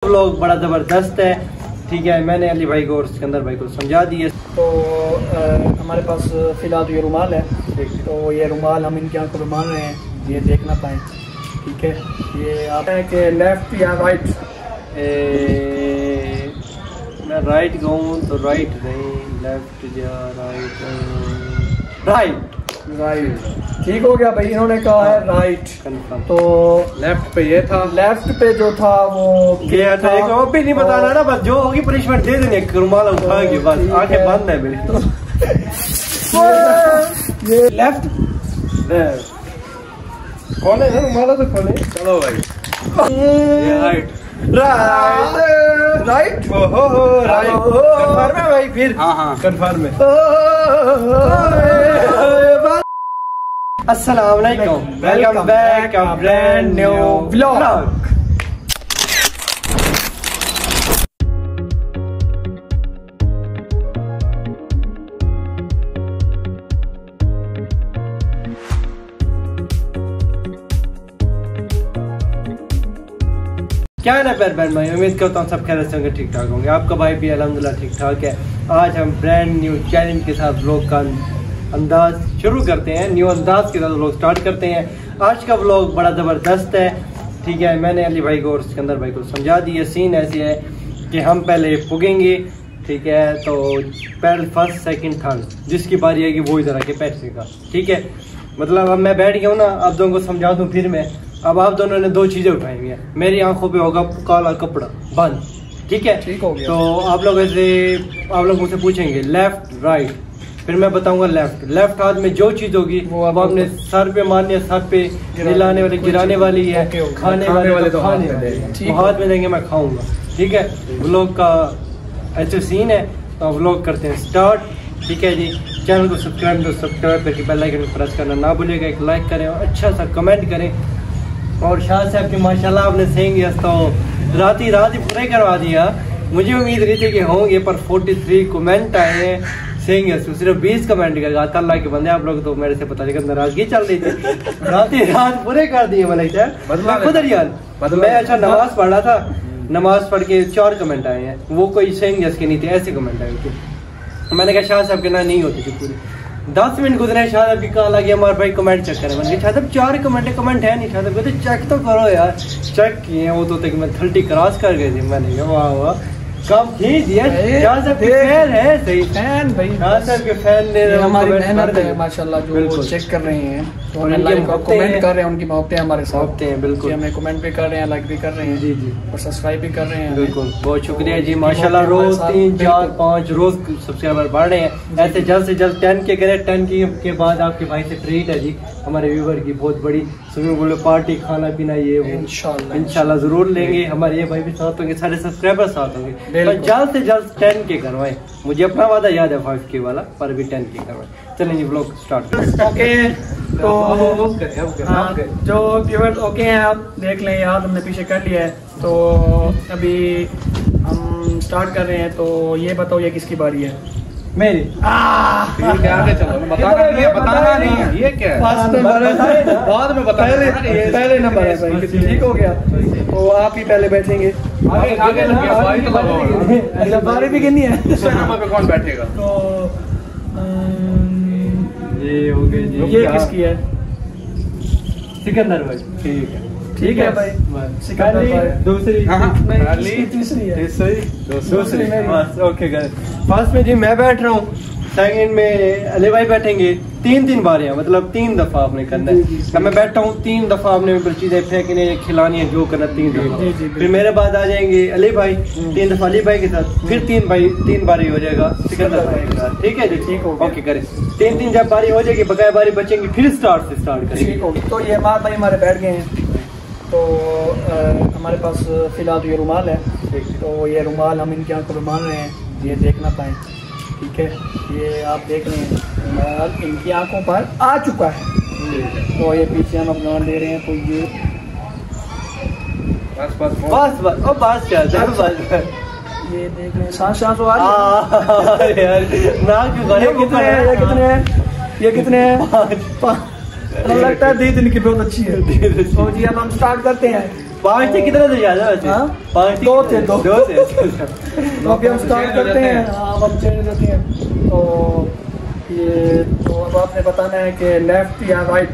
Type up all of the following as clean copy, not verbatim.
लोग बड़ा ज़बरदस्त है। ठीक है, मैंने अली भाई को और सिकंदर भाई को समझा दिए। तो हमारे पास फ़िलहाल तो ये रुमाल है, तो ये रुमाल हम इनकी आंखों पे मान रहे हैं, ये देख ना पाएँ। ठीक है, ये आता है कि लेफ्ट या राइट। मैं राइट कहूँ तो राइट नहीं, लेफ्ट या राइट। राइट राइट ठीक हो गया भाई, इन्होंने कहा है राइट। कंफर्म। तो लेफ्ट पे ये था, लेफ्ट पे जो था वो ये भी नहीं बताना ना, बस जो होगी पनिशमेंट दे देने, रुमाल उठा के बस आंखें बंद है मेरी। ये लेफ्ट खोले ना रुमाल तो खोले। चलो भाई, ये राइट राइट राइट। ओहो राइट कंफर्म है भाई। फिर हाँ कंफर्म है। अस्सलाम वालेकुम, welcome back a brand new vlog. क्या है ना प्यार बहन भाई, उम्मीद करता हूँ सब खैरियत से होंगे, ठीक ठाक होंगे। आपका भाई भी अल्हम्दुलिल्लाह ठीक ठाक है। आज हम ब्रांड न्यू चैलेंज के साथ व्लॉग का अंदाज शुरू करते हैं, न्यू अंदाज के साथ व्लॉग स्टार्ट करते हैं। आज का व्लॉग बड़ा ज़बरदस्त है। ठीक है, मैंने अली भाई को और सिकंदर भाई को समझा दिया। सीन ऐसे है कि हम पहले पुगेंगे, ठीक है, तो पहले फर्स्ट सेकंड थर्ड जिसकी बारी आएगी वो इधर आके बैठेगा। ठीक है, मतलब अब मैं बैठ गया हूँ ना, आप दोनों को समझा दूँ फिर मैं। अब आप दोनों ने दो चीज़ें उठाई हुई हैं, मेरी आंखों पे होगा काला कपड़ा बंद। ठीक है, ठीक हो गया। तो आप लोग मुझसे पूछेंगे लेफ्ट राइट, फिर मैं बताऊंगा लेफ्ट। लेफ्ट हाथ में जो चीज होगी वो अपने सर पे मारनी है, सर पे हिलाने वाली गिराने वाली है, खाने वाले तो खाने वाले हाथ में देंगे, मैं खाऊंगा। ठीक है, व्लॉग का ऐसे सीन है, तो व्लॉग करते हैं स्टार्ट। ठीक है जी, चैनल को सब्सक्राइब करके बेल आइकन प्रेस करना ना भूलिएगा, एक लाइक करें और अच्छा सा कमेंट करें। और शाह साहब की माशाल्लाह आपने सेंगे तो रात ही पूरे करवा दिया। मुझे उम्मीद नहीं थी कि होंगे, पर 43 कमेंट आए हैं। सेंगे सिर्फ 20 कमेंट करेगा, अल्लाह के बंदे आप लोग तो मेरे से पता नहीं नाराजगी चल रही थी। रात पूरे कर दिए मैं खुद यार। मैं अच्छा नमाज पढ़ रहा था, नमाज पढ़ के 4 कमेंट आए हैं, वो कोई सेंगे के नहीं थे, ऐसे कमेंट आए थे। मैंने कहा शाह साहब के ना नहीं होती थी पूरी। 10 मिनट गुजरे, शाह साहब की कॉल लगी, हमारे भाई कमेंट चेक करें। मैंने शाह साहब 4 कमेंट है नहीं। शाह साहब कहते चेक तो करो यार। चेक किए वो तो तक मैं 30 क्रॉस कर गई थी। मैंने कहा वाह वाह कम ठीक दिया। शाह साहब के फैन है, सही फैन भाई, शाह साहब के फैन ने हमारी मेहनत है माशाल्लाह, जो चेक कर रहे हैं तो हमें लाइक और कमेंट कर रहे हैं, उनकी मोहब्बतें हमारे साथ होते हैं। बिल्कुल, हमें कमेंट भी कर रहे हैं, लाइक भी कर रहे हैं जी जी, और सब्सक्राइब भी कर रहे हैं। बिल्कुल, बहुत शुक्रिया जी माशाल्लाह। रोज 3 4 5 रोज सब्सक्राइबर बढ़ रहे हैं। ऐसे जल्द से जल्द 10 के करें। 10 के बाद आपके भाई से ट्रीट है जी, हमारे व्यूवर की बहुत बड़ी स्विमिंग पूल पार्टी, खाना पीना, ये वो इंशाल्लाह जरूर लेंगे। हमारे ये भाई भी साथ होंगे, सारे सब्सक्राइबर साथ होंगे। पर जल्द से जल्द 10 के करवाएं। मुझे अपना वादा याद है 5 के वाला, पर अभी 10 के करवाएं। चलें जी व्लॉग स्टार्ट। ओके, तो हाँ, जो व्यूअर्स ओके हैं आप देख लें, याद हमने पीछे कर लिया है। तो अभी हम स्टार्ट कर रहे हैं, तो ये बताओ ये किसकी बारी है? मेरी। ठीक है, आगे चलो। बताना नहीं है ये क्या है, बाद में बताना। पहले नंबर है भाई, ठीक हो गया। तो आप ही पहले बैठेंगे। बारी भी गिनी है, दूसरे नंबर पे कौन बैठेगा? तो ये हो गए जी। ये किसकी है? सिकंदर भाई। ठीक है भाई। सिकंदर भाई दूसरी, तीसरी है, दूसरी बस। ओके गाइस, फर्स्ट में जी मैं बैठ रहा हूँ, सेकंड में अली भाई बैठेंगे। 3 बारियां, मतलब 3 दफा आपने करना है। अब मैं बैठा हूँ, 3 दफा आपने चीजें फेंकनी है, खिलानी है, जो करना 3 दफा। फिर मेरे बाद आ जाएंगे अली भाई, 3 दफा अली भाई के साथ, फिर 3 बारी हो जाएगा सिकंदर भाई के साथ। ठीक है जी, ठीक हो, ओके करें। 3 जब बारी हो जाएगी, बकाया बारी बचेंगी, फिर स्टार्ट करेंगे। ठीक हो, तो ये मार भाई हमारे बैठ गए हैं। तो हमारे पास फिलहाल तो ये रुमाल है, तो ये रुमाल हम इनकी आंखों पे मान रहे हैं, ये देख ना पाएँ। ठीक है, ये आप देख रहे हैं रुमाल इनकी आंखों पर आ चुका है। तो ये पीछे हम अपना दे रहे हैं, तो ये बस क्या ये देख रहे हैं, सांस आ रही है यार। ये कितने हैं? लगता है 2 दिन की बहुत अच्छी है। तो जी अब हम स्टार्ट करते हैं। 5 थे कितने थे ज्यादा वैसे? 5 2 थे। दो थे। तो अभी हम स्टार्ट करते हैं। हाँ हम चेंज करते हैं। तो ये तो अब आपने बताना है कि लेफ्ट या राइट।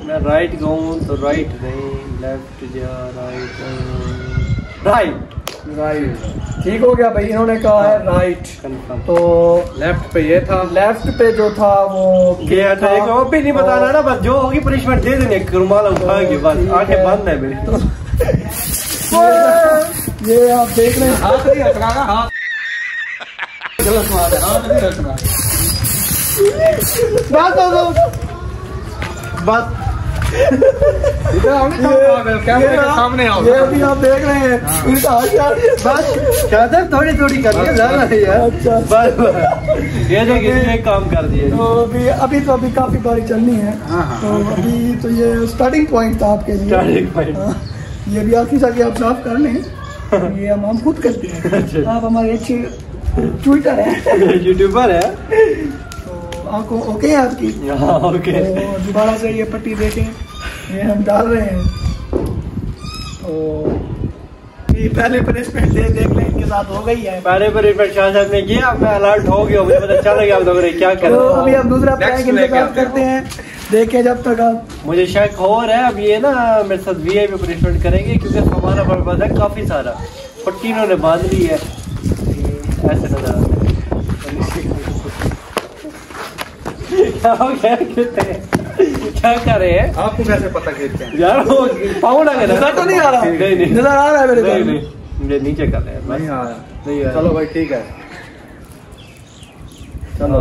मैं राइट कहूँ तो राइट नहीं, लेफ्ट या राइट? राइट। राइट ठीक हो गया भाई, इन्होंने कहा है राइट। कंफर्म। तो लेफ्ट पे ये था, लेफ्ट पे जो था वो ये वो भी नहीं बताना ना, बस जो होगी पनिशमेंट दे देने, रुमाल उठाएंगे बस, आंखें बंद है मेरी। ये आप देख रहे हैं, हाथ नहीं रखना ना, हाथ गलत बात है, हाथ नहीं रखना। बस इधर आओ ना, कैमरे के सामने आओ। ये अभी आप देख रहे हैं इनका यार बस चादर थोड़ी थोड़ी करनी है ज्यादा नहीं यार। अच्छा। बस ये देखिए एक काम कर दिए। तो अभी काफी बारी चलनी है। तो अभी तो ये स्टार्टिंग पॉइंट था आपके लिए। Starting point. ये भी आखिर जाके आप साफ कर लें, ये हम खुद करते हैं। आप हमारे अच्छे ट्विटर है, यूट्यूबर है, तो आपको ओके है आपकी? ओके। तो दोबारा से ये पट्टी देखें, ये हम डाल रहे हैं। तो ये पहले पनिशमेंट देख लें, इनके साथ हो गई है। पहले पनिशमेंट शाह साहब ने किया, मैं अलर्ट हो गया, मुझे पता चल गया अब तो क्या करें। तो अभी आप दूसरा प्रैंक इनके साथ करते हैं, देखें जब तक आप। मुझे शक हो रहा है अब ये ना मेरे साथ वीआईपी पनिशमेंट करेंगे, क्योंकि सामान बर्बाद है काफी सारा, पट्टी इन्होंने बांध ली है ऐसे नजर आता है। क्या हो गया, क्या कर रहे हैं? आपको कैसे पता खींचते हैं यार वो पाउंड आ गया, नजर तो नहीं आ रहा? नहीं नजर आ रहा है मेरे को? नहीं मुझे नीचे कर रहे हैं, नहीं आया? नहीं आया। चलो भाई ठीक है, चलो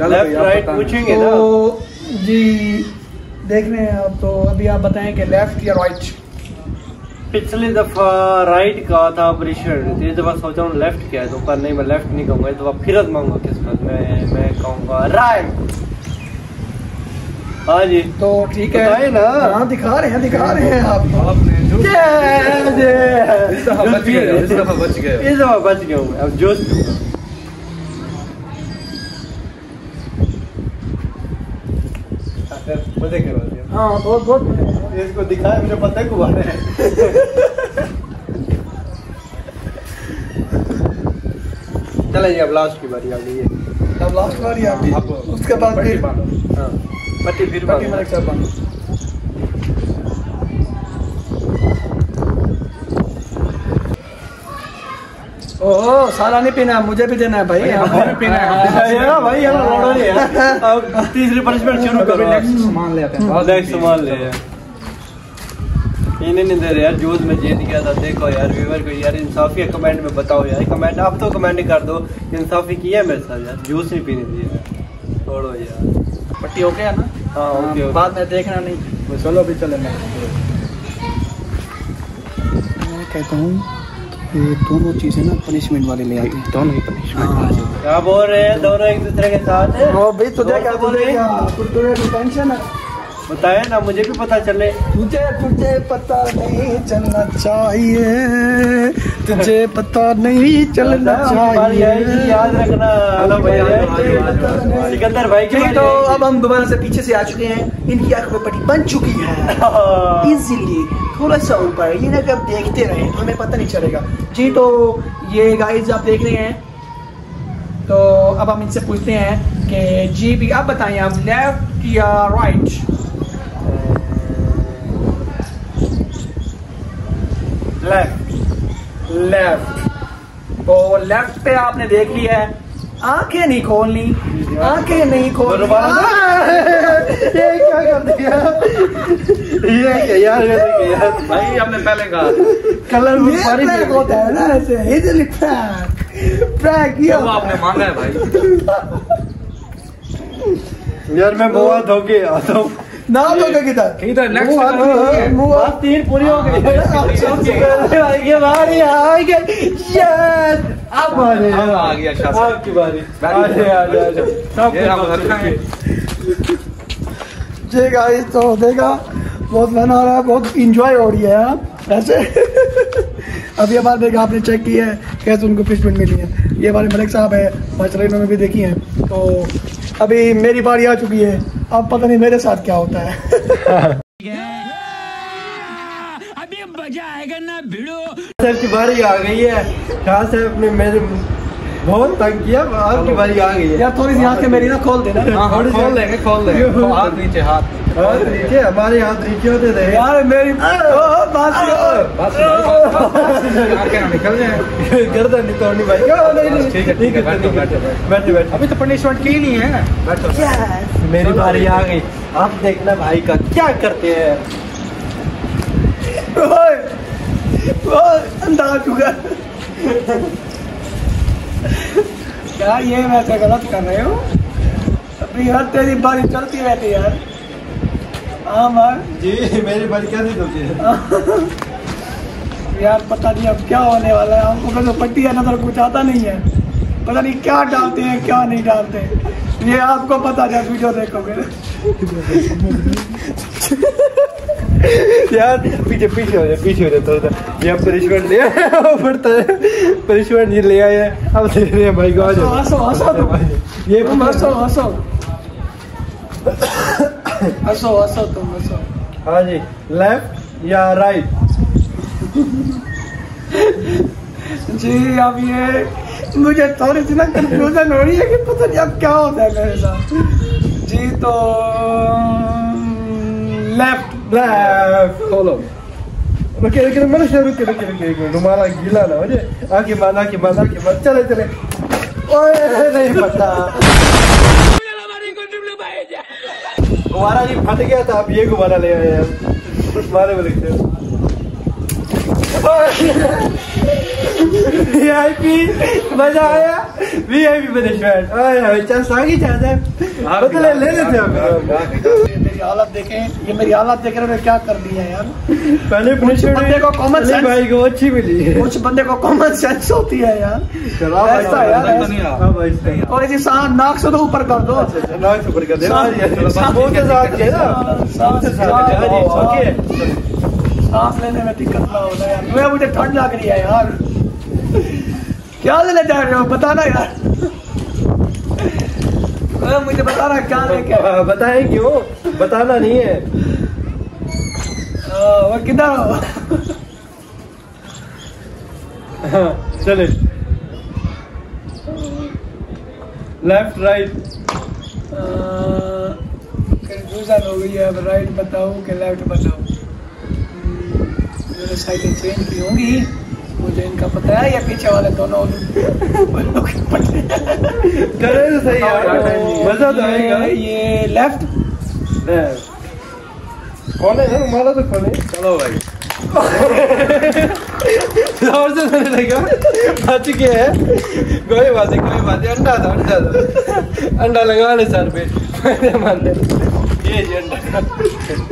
लेफ्ट राइट पूछेंगे ना। तो जी देख रहे हैं आप, तो अभी आप बताएं कि लेफ्ट या राइट। पिछली दफा राइट कहा था ऑपरेशन, इस दफा सोचा हूँ लेफ्ट किया है, तो पर नहीं मैं लेफ्ट नहीं कहूँगा, इस दफा फिर मांगूंगा किस्मत में, मैं कहूँगा राइट। हाँ जी तो ठीक है ना। हाँ दिखा रहे हैं आप। आपने जो इस दफा बच गए, इस दफा बच गए। इस दफा बच गया हूँ, अब जोश दूंगा। मजे के बाद हाँ बहुत इसको दिखाया, मुझे पता है कुमार है। चला जी अब लास्ट की बारी आ गई है। अब लास्ट बारी आपकी, उसके बाद फिर हाँ पट्टी फिर पट्टी मेरे साथ बांधो। ओह सारा नहीं पीना, मुझे भी देना है भाई। हमें भी पीना है भाई यार लौड़ा नहीं है। अब तीसरी पनिशमेंट शुरू करो। नेक्स्ट सामान ले आते हैं, नेक्स्ट सामान ले यार, इन्हें नहीं दे रहे यार, जूस में जीत गया था। देखो यार व्यूअर को यार इंसाफी है, कमेंट में बताओ यार, कमेंट आप तो कमेंट कर दो, इंसाफी किया है मेरे साथ यार, जूस नहीं पीने दिया, छोड़ो यार। पट्टी हो गया ना? हाँ ओके बाद में देखना नहीं। चलो अभी चले। मैं कहता हूँ कि दोनों चीजें ना पनिशमेंट वाले ले आते हैं, दोनों ही पनिशमेंट। क्या बोल रहे हैं, दोनों एक दूसरे के साथ है? भाई तो देख टेंशन है, बताए ना, मुझे भी पता चले। तुझे पता नहीं चलना चाहिए, तुझे पता नहीं चलना चाहिए, याद रखना। सिकंदर भाई की तो अब हम दोबारा से पीछे से आ चुके हैं, इनकी आंख में पट्टी बन चुकी है इजीली, थोड़ा सा ऊपर, ये ना कब देखते रहे हमें पता नहीं चलेगा जी। तो ये गाइस आप देख रहे हैं, तो अब हम इनसे पूछते हैं कि जी भी आप बताएं, आप लेफ्ट या राइट? लेफ्ट। तो लेफ्ट पे आपने देख लिया है, आंखें नहीं खोलनी, आंखें नहीं खोलनी। ये क्या कर दिया यार भाई हमने पहले कहा कलर होता है ना ऐसे, इजीली प्रैंक किया वो आपने मांगा है भाई। यार मैं बहुत धोखे आता हूँ ना तो किधर इधर नेक्स्ट बात 3 पूरी हो गई। अब आ गया शाबाश, आपकी बारी। जी गाइस तो देखा, बहुत मजा आ रहा है, बहुत इंजॉय हो रही है ऐसे। अभी हमारे देखा आपने चेक किया है कैसे उनको फिशमेंट मिली है, ये हमारे मलिक साहब है, माशाल्लाह इन्होंने भी देखी है। तो अभी मेरी बारी आ चुकी है, अब पता नहीं मेरे साथ क्या होता है। मजा आएगा ना भिड़ो। सर की बारी आ गई है। शाह साहब ने मेरे बहुत तंग किया, आपकी बारी आ गई है। यार थोड़ी सी आंखें मेरी ना खोल देना। खोल लेंगे हाथ नीचे, हाथ नीचे, हमारे हाथ नीचे होते थे यार मेरी निकल जाए। गर्दन नहीं तोड़नी भाई। ठीक है ठीक है, बैठो बैठो। अभी तो पनिशमेंट की नहीं है, बैठो। मेरी बारी आ गई, आप देखना भाई का क्या करते हैं। अंधा आ चुका। यार ये वैसे गलत कर रहे हो। अभी यार तेरी बारी चलती रहती यार। हाँ मार जी, मेरी बारी कैसे चलती है? यार पता नहीं अब क्या होने वाला है। हमको तो पट्टी है नजर कुछ आता नहीं है, पता नहीं क्या डालते हैं क्या नहीं डालते। ये आपको पता जब वीडियो देखोगे। यार पीछे पीछे हो जाए थोड़ा। ये पनिशमेंट ले पड़ता है, पनिशमेंट ये ले आए हैं, अब दे रहे हैं भाई को। हंसो हंसो तुम, ये हंसो हंसो हंसो हंसो तुम हंसो। हाँ जी, लेफ्ट या राइट? जी अब ये मुझे थोड़ी सी ना कंफ्यूजन हो रही है कि पता नहीं अब क्या होता है मेरे साथ। जी तो लेफ्ट। लेफ्ट खोलो। रुके रुके रुमाला गीला ना हो जाए। आगे मार चले ओए नहीं पता, गुब्बारा जी फट गया था, अब ये गुब्बारा ले आए हैं। मारे में लिखते वीआईपी मजा आया। वीआईपी पनिशमेंट चल सागी चाहते हैं, बदले ले लेते हैं। मेरी हालत देखें, ये मेरी हालत देख रहे क्या कर दिया यार। पहले बंदे को कॉमन सेंस भाई को अच्छी मिली है, कुछ बंदे को कॉमन सेंस होती है यार। ऐसा यार थोड़ी सी सांस नाक से तो ऊपर कर दो। नाक से ऊपर कर दे, सांस लेने में दिक्कत ना होता यार। मैं मुझे ठंड लग रही है यार। क्या लेने जा रहे हो बताना यार। मुझे बताना क्या लेके। बताएं क्यों, बताना नहीं है। वो किधर हो? चले लेफ्ट राइट। कंफ्यूजन हो गई है, अब राइट बताऊं कि लेफ्ट बताऊं। मैंने साइकिल चेंज की होंगी, मुझे इनका पता है। या पीछे वाले दोनों करे तो सही यार, मजा तो आएगा। ये लेफ्ट खोले है, माला तो खोले। चलो भाई जोर से होने लगा, बच गया है। कोई बात नहीं, अंडा लगा ले सर पे। मान ये जी अंडा,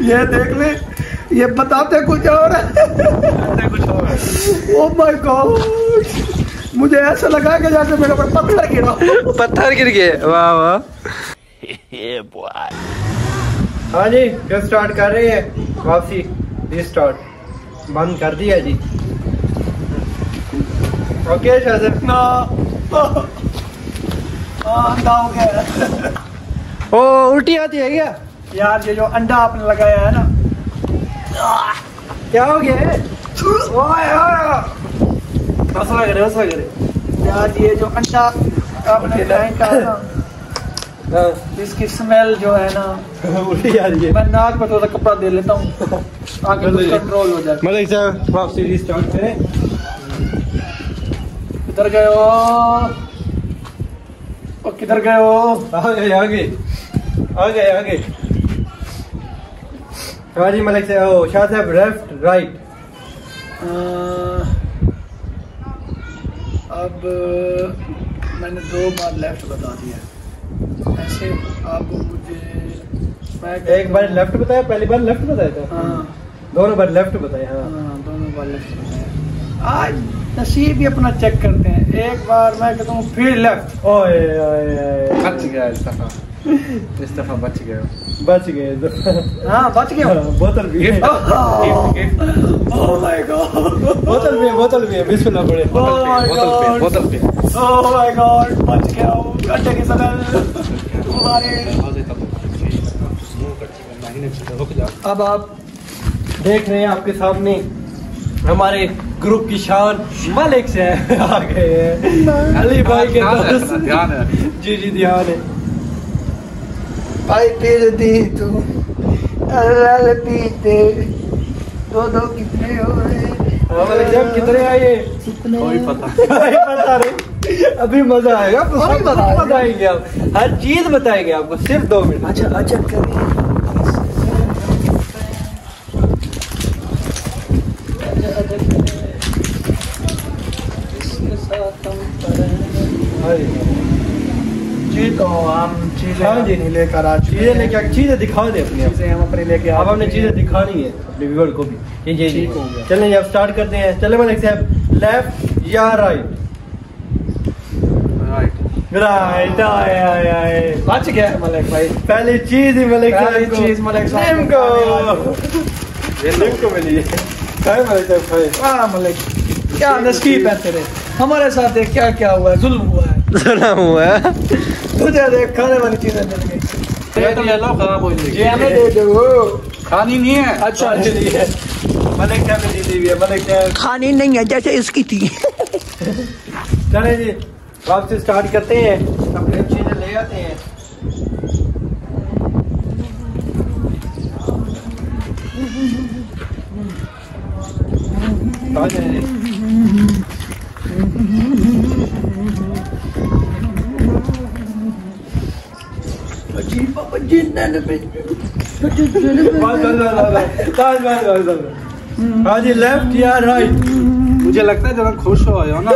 ये देख ले, ये बताते कुछ और है। कुछ और। ओह माय गॉड, मुझे ऐसा लगा कि जैसे मेरे ऊपर पत्थर गिर गए। वाह वाह। हाँ जी, फिर स्टार्ट कर रहे हैं वापसी। रिस्टार्ट बंद कर दिया जी। ओके शायद ना अंडा हो गया। ओ उल्टी आती है क्या यार? ये जो अंडा आपने लगाया है ना, क्या हो गया है? हौसला करे यार। ये जो अंडा आपने फेंका है ना, इसकी स्मेल जो है ना उल्टी आ रही है। मैं नाक पर थोड़ा कपड़ा दे लेता हूँ ताकि कंट्रोल हो जाए। मलिक साहब वापसी रिस्टार्ट करें। किधर गए हो? और किधर गए हो? आगे हाँ जी मलिक साहब, शाह साहब लेफ्ट राइट। अब मैंने 2 बार लेफ्ट बता दिया। ऐसे आप मुझे एक बार लेफ्ट बताया, पहली बार लेफ्ट बताया था। हाँ दोनों बार लेफ्ट बताया। हाँ दोनों बार लेफ्ट बताया। आज नसीब ही अपना चेक करते हैं। एक बार मैं कहता हूँ फिर लेफ्ट। ओए बच गया इस दफा बच गए। हाँ बच गया। बोतल भी है। ओह माय गॉड, बोतल भी है। बिस्मिल्लाह पड़े। बोतल पे ओह माय गॉड, बच गया हूँ। घंटे की समय अब आप देख रहे हैं आपके सामने हमारे ग्रुप की शान मलिक से आ गए हैं। अली भाई के दोस्त, ध्यान है। जी जी ध्यान है भाई। पीर दी तू अल्लाह पीते दो कितने हो रहे? मलिक साहब कितने आए? कोई पता पता नहीं, अभी मजा आएगा। अभी बताएंगे आप, हर चीज बताएंगे आपको, सिर्फ 2 मिनट। अच्छा करिए। जी तो हम चीजें नहीं लेकर आ चुके हैं। चीजें चीजें दिखा दे अपनी, चीजें हम अपने लेके अब हमने चीजें दिखानी है अपने व्यूअर को भी। जी जी चलें अब स्टार्ट करते हैं। चले मलिक साहब, लेफ्ट या राइट? राइट। आए बच गया है मलिक भाई। पहली चीज ही मलिक साहब चीज मलिक साहब को मिली है। मलिक साहब हाँ मलिक, क्या नसीब है तेरे। हमारे साथ देख क्या क्या हुआ है, जुल्म हुआ है। तुझे देख खाने वाली चीजें मिल गई। खराब हो ये हमें दे दो। खानी नहीं है। अच्छा है मलिक साहब ने दी हुई है। मलिक साहब खानी नहीं है जैसे इसकी थी। चले जी वापस स्टार्ट करते हैं, अपनी चीजें ले आते हैं। आ जाए हाँ जी, लेफ्ट या राइट? मुझे लगता है जरा खुश हो आए हो ना।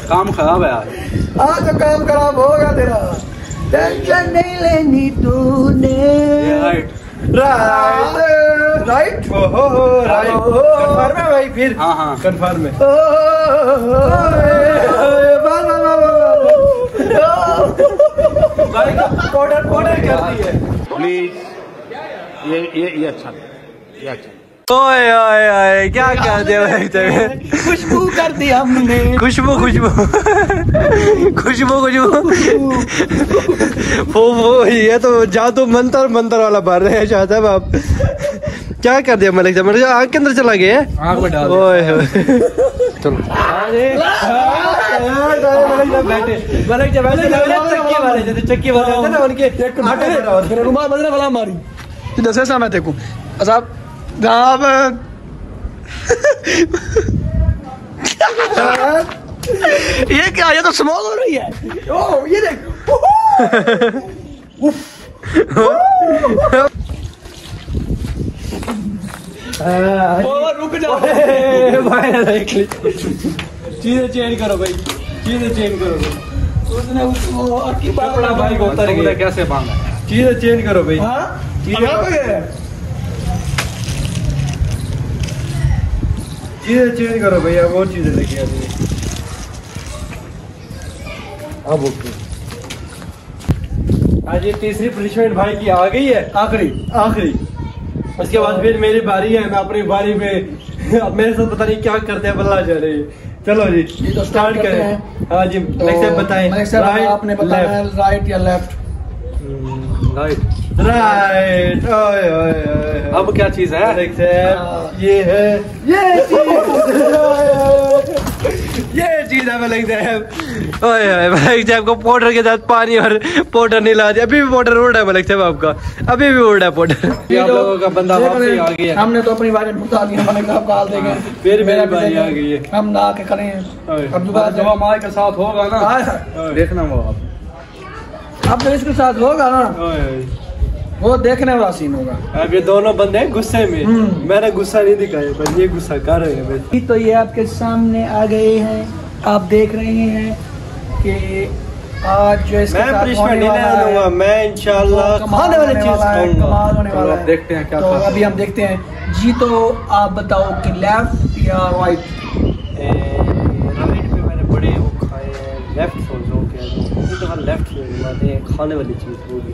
काम खराब है आज। आज तो काम खराब हो गया तेरा। टेंशन नहीं लेनी तूने। Right right right right confirm है भाई? फिर हाँ कंफर्म है। भाई पाउडर करती है प्लीज। ये अच्छा, ये अच्छा। ओए ओए ओए क्या कर दिया भाई? खुशबू कर दी हमने। खुशबू वो ये तो जादू मंत्र वाला भर रहे हैं शायद साहब आप। क्या कर दिया मलिक साहब? आँख के अंदर चला गया। आँख में डाल। ओए चलो चक्की वाले होते ना उनके रुमाल बदले वाला मारी दस मैं देखूं साहब। ये क्या, ये तो स्मॉल हो रही है। ओ ये देख। रुक जाओ भाई, चीजें चेंज करो भाई, चीजें चेंज करो भाई। उसने उसको कपड़ा भाई को उतर गया, कैसे बांधा? चीजें चेंज करो भाई। चीजें चेंज करो भैया, वो चीजें लेके आती है। अब ओके, आज ये तीसरी पनिशमेंट भाई की आ गई है, आखिरी। उसके बाद फिर मेरी बारी है, मैं अपनी बारी में अब मेरे साथ पता नहीं क्या करते हैं, बल्ला जा रही है। चलो जी तो स्टार्ट करें। हाँ जी तो बताएं, आपने बताया राइट या लेफ्ट? राइट। अब क्या चीज है? ये है, ये चीज है मलिक साहब। मलिक साहब को पाउडर के साथ पानी और पाउडर नहीं ला दिया, अभी भी पाउडर उड़ रहा है मलिक साहब आपका, अभी भी उड़ रहा है पाउडर। आप लोगों का बंदा वापसी आ गया। हमने तो अपनी बारे में बता दिया, मलिक साहब गाल देंगे, फिर मेरी बारी आ गई है, हम ना के करें। अब दोबारा जब हमारे के साथ होगा ना, देखना वो अब तो इसके साथ होगा ना, वो देखने वाला सीन होगा। अब ये दोनों बंदे हैं गुस्से में, मैंने गुस्सा नहीं दिखाया, बस ये गुस्सा कर रहे हैं बस। तो ये आपके सामने आ गए हैं, आप देख रहे हैं कि आज जो इसके साथ होने वाला है, मैं इंशाल्लाह खाने वाली चीज खाऊंगा। देखते हैं क्या। तो अभी हम देखते हैं जी, तो आप बताओ कि लेफ्ट या राइट? राइट पे मैंने बड़े वो खाए हैं, लेफ्ट सोचो क्या तो लेफ्ट से खाने वाली चीज होगी।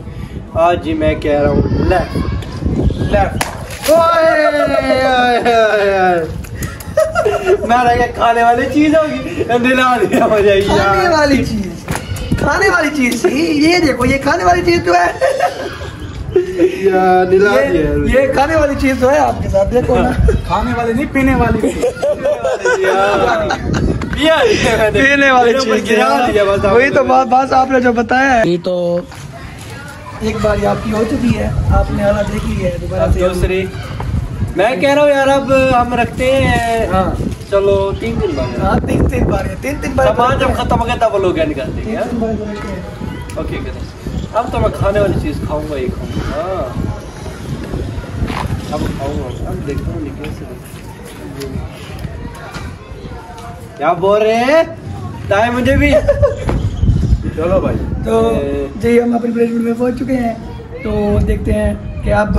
आज जी मैं कह रहा हूँ लेफ्ट। मैं खाने वाली चीज होगी, दिला दिया मुझे। खाने वाली चीज, खाने वाली चीज। ये देखो, ये खाने वाली चीज तो है। ये खाने वाली चीज तो है आपके साथ, देखो ना। खाने वाली नहीं, पीने वाली। पीने वाली चीज, वही तो बात आपने जो बताया है। ये तो एक बार आपकी हो चुकी है, आपने हालत देख ली है, दोबारा दूसरी मैं कह रहा हूँ यार, अब हम रखते हैं। हाँ चलो 3 दिन बाद। हाँ 3 बार, 3 बार सामान जब खत्म हो गया तब वो लोग क्या निकालते हैं। ओके अब तो मैं खाने वाली चीज खाऊंगा ही खाऊंगा। अब खाऊंगा, अब देखता हूँ क्या बोल रहे हैं, ताए मुझे भी। चलो भाई, तो जी हम अपनी प्लेसमेंट में पहुंच चुके हैं, तो देखते हैं कि आप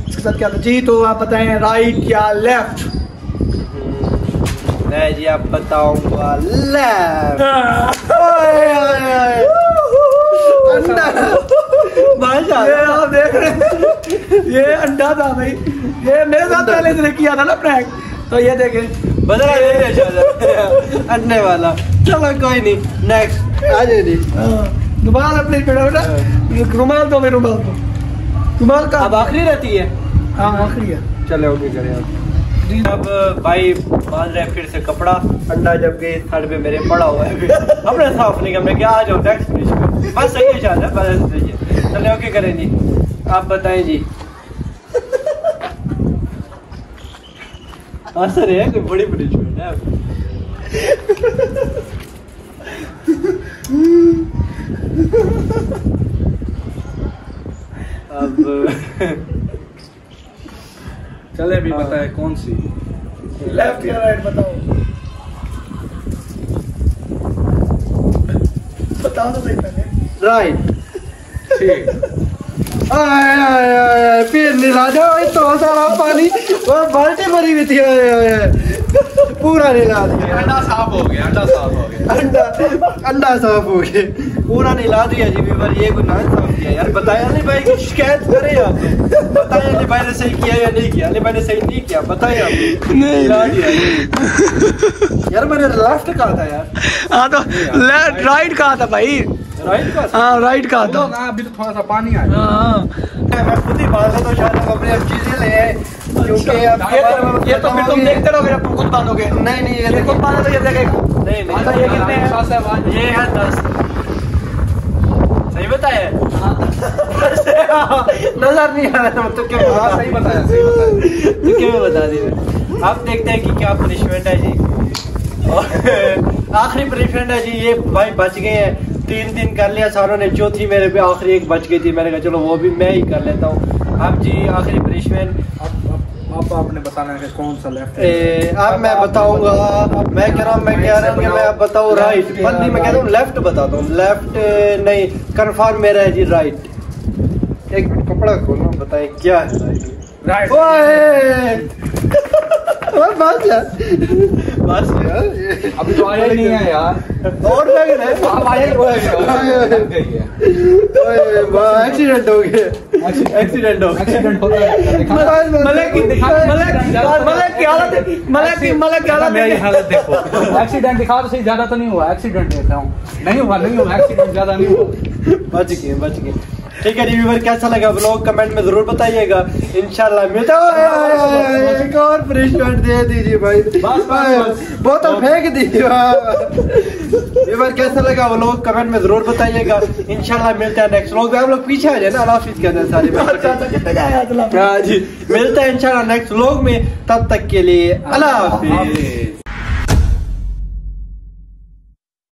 इसके साथ क्या। जी तो आप बताएं राइट या लेफ्ट? मैं जी आप बताऊंगा लेफ्ट। अंडा ये आप देख रहे हैं, ये अंडा था भाई, ये मेरे साथ पहले से किया था ना प्रैंक, तो ये देखें बदला अंडे वाला। चलो कोई नहीं, नेक्स्ट आ जाए जी। रुमाल अपने बेटा, रुमाल तो रुमाल का अब आखिरी रहती है। हाँ आखिरी है। चलो ओके करें अब भाई बांध रहे फिर से कपड़ा। अंडा जब गई थर्ड पे मेरे पड़ा हुआ है, अपने साफ नहीं हमने क्या। आ जाओ नेक्स्ट फिश पे, बस सही है शायद, बस सही है। चलो ओके करें जी, आप बताएं जी। असर है कोई बड़ी बड़ी चीज है। अब चले भी बताए कौन सी, लेफ्ट या राइट बताओ, बताओ तो सही पहले। राइट ठीक। फिर निला दो तो सारा पानी, वो बाल्टी भरी हुई थी, पूरा निला दिया। अंडा साफ हो गया, अंडा साफ हो गया, अंडा साफ हो गया, पूरा निला दिया जी। बीवर ये गुनाह साफ किया यार। बताया अली भाई की शिकायत करे आप, बताया अली भाई ने सही किया या नहीं किया। अली भाई ने सही नहीं किया, बताया आप निला दिया यार। मैंने लेफ्ट कहा था यार। हाँ तो लेफ्ट राइट कहा था भाई, राइट का। हाँ राइट कहा था। अभी तो थोड़ा सा पानी आया। मैं खुद ही बांधा तो शायद हम अपनी अब चीजें ले आए, क्योंकि अब ये तो फिर तुम देखते रहोगे, अब खुद बांधोगे। नहीं ये खुद बांधा तो ये देखेगा। नहीं ये कितने हैं? ये है 10। सही बताया? नजर नहीं आ रहा तो क्या? सही बताया, सही बताया। तो क्या बता दी। अब देखते हैं कि क्या पनिशमेंट है जी। आखिरी पनिशमेंट है जी। ये भाई बच गए हैं, 3 दिन कर लिया सारों ने, चौथी मेरे पे आखिरी एक बच गई थी। मैंने कहा चलो वो भी मैं ही कर लेता हूँ। अब जी आखिरी पनिशमेंट अब आपने बताना है कौन सा लेफ्ट है। अब मैं बताऊंगा। मैं कह रहा हूँ कि मैं अब बताऊँ राइट, पर नहीं मैं कहता हूँ लेफ्ट बताता हूँ। लेफ्ट नहीं, कंफर्म मेरा है जी राइट। एक मिनट कपड़ा खोलो, बताएं क्या है राइट। बस यार, अभी तो आया नहीं है यार। और एक्सीडेंट हो गया, एक्सीडेंट हो मलक की हालत देखो। एक्सीडेंट दिखा तो सही, ज्यादा तो नहीं हुआ। एक्सीडेंट देखा हूँ, नहीं हुआ एक्सीडेंट, ज्यादा नहीं हुआ। बच गए। ठीक है जी व्यूअर, कैसा लगा व्लॉग कमेंट में जरूर बताइएगा। इंशाल्लाह मिलता है। एक और पनिशमेंट दे दीजिए भाई, बोतल फेंक दीजिए। व्यूअर कैसा लगा व्लॉग कमेंट में जरूर बताइएगा। इंशाल्लाह मिलता है नेक्स्ट व्लॉग में। आप लोग पीछे आ जाए ना, अलाफिज के अंदर सारे। हाँ जी, मिलता है इंशाल्लाह नेक्स्ट व्लॉग में। तब तक के लिए अल्लाह हाफिज।